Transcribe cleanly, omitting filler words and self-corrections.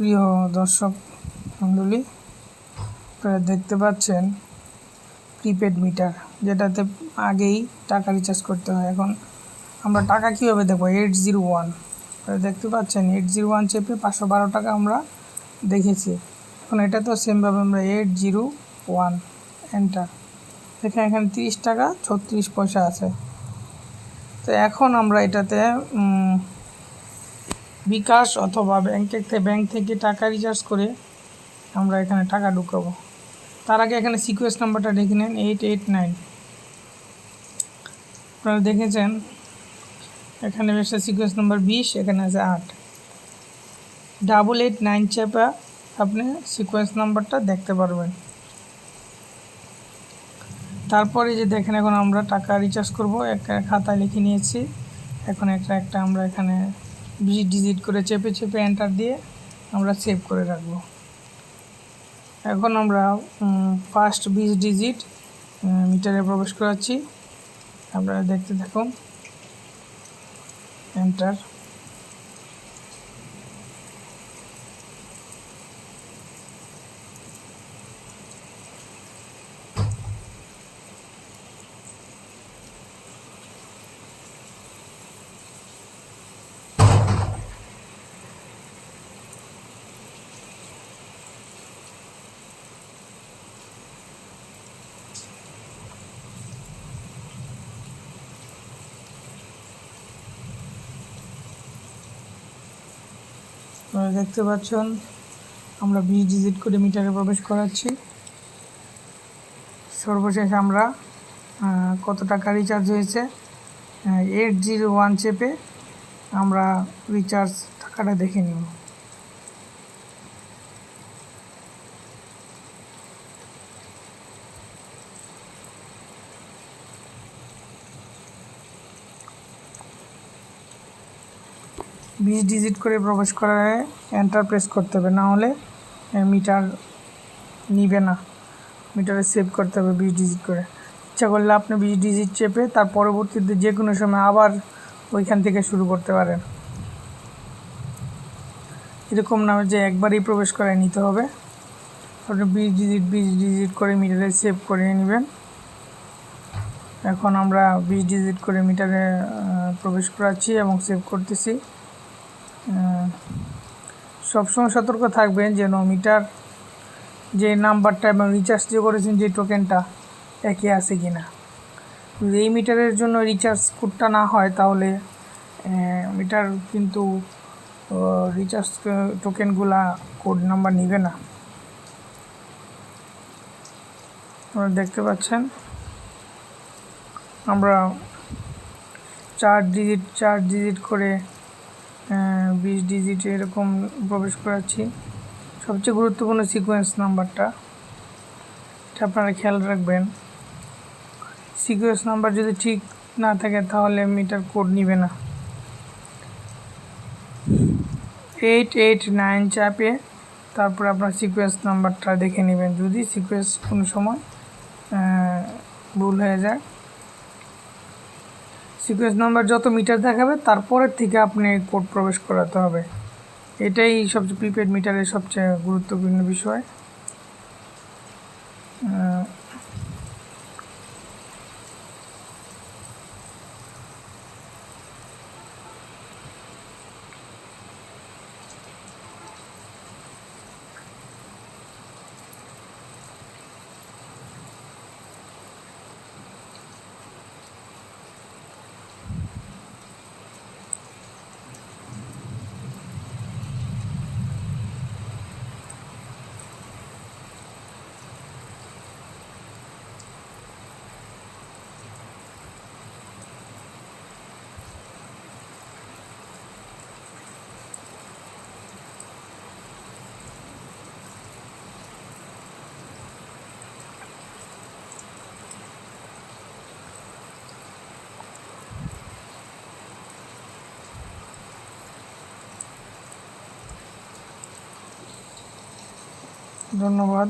প্রিয় দর্শক মণ্ডলী, আপনারা দেখতে পাচ্ছেন প্রিপেড মিটার, যেটাতে আগেই টাকা রিচার্জ করতে হয়। এখন আমরা টাকা কীভাবে দেবো? 801 আপনারা দেখতে পাচ্ছেন, 801 চেপে 512 টাকা আমরা দেখেছি। এখন এটা তো সেমভাবে আমরা 801 এন্টার, দেখেন এখানে 30 টাকা 36 পয়সা আছে। তো এখন আমরা এটাতে বিকাশ অথবা ব্যাংক থেকে টাকা রিচার্জ করে আমরা এখানে টাকা ঢুকাবো। তার আগে এখানে সিকোয়েন্স নাম্বারটা দেখে নেন, 889। আপনারা দেখেছেন এখানে এসে সিকোয়েন্স নাম্বার 20, এখানে আছে 8। 889 চেপে আপনি সিকোয়েন্স নাম্বারটা দেখতে পারবেন। তারপরে যে দেখেন, এখন আমরা টাকা রিচার্জ করব, একটা খাতায় লিখে নিয়েছি। এখন একটা আমরা এখানে 20 ডিজিট করে চেপে এন্টার দিয়ে আমরা সেভ করে রাখব। এখন আমরা ফার্স্ট 20 ডিজিট মিটারে প্রবেশ করাচ্ছি, আপনারা দেখতে থাকুন। এন্টার। আপনারা দেখতে পাচ্ছেন আমরা 20 ডিজিট করে মিটারে প্রবেশ করাচ্ছি। সর্বশেষ আমরা কত টাকা রিচার্জ হয়েছে 801 চেপে আমরা রিচার্জ টাকাটা দেখে নিব। বিশ ডিজিট করে প্রবেশ করায় এন্টার প্রেস করতে হবে, না হলে মিটার নিবে না। মিটারে সেভ করতে হবে 20 ডিজিট করে। ইচ্ছা করলে আপনি 20 ডিজিট চেপে তার পরবর্তীতে যে কোনো সময় আবার ওইখান থেকে শুরু করতে পারেন। এরকম না যে একবারই প্রবেশ করে নিতে হবে। আপনি 20 ডিজিট করে মিটারে সেভ করে নেবেন। এখন আমরা 20 ডিজিট করে মিটারে প্রবেশ করাচ্ছি এবং সেভ করতেছি। সবসময় সতর্ক থাকবেন যেন মিটার যে নাম্বারটা এবং রিচার্জ যে করেছেন যে টোকেনটা একই আছে কি না। যদি এই মিটারের জন্য রিচার্জ কোডটা না হয় তাহলে মিটার কিন্তু রিচার্জ টোকেনগুলা কোড নাম্বার নেবে না। আপনারা দেখতে পাচ্ছেন আমরা 4 ডিজিট করে 20 ডিজিট এরকম প্রবেশ করাচ্ছি। সবচেয়ে গুরুত্বপূর্ণ সিকোয়েন্স নাম্বারটা, এটা আপনারা খেয়াল রাখবেন। সিকোয়েন্স নাম্বার যদি ঠিক না থাকে তাহলে মিটার কোড নিবে না। 889 চাপে তারপর আপনার সিকোয়েন্স নাম্বারটা দেখে নেবেন, যদি সিকোয়েন্স কোনো সময় ভুল হয়ে যায়। সিকোয়েন্স নাম্বার যত মিটার দেখাবে তারপরের থেকে আপনি কোড প্রবেশ করাতে হবে। এটাই সবচেয়ে প্রিপেড মিটারের সবচেয়ে গুরুত্বপূর্ণ বিষয়। ধন্যবাদ।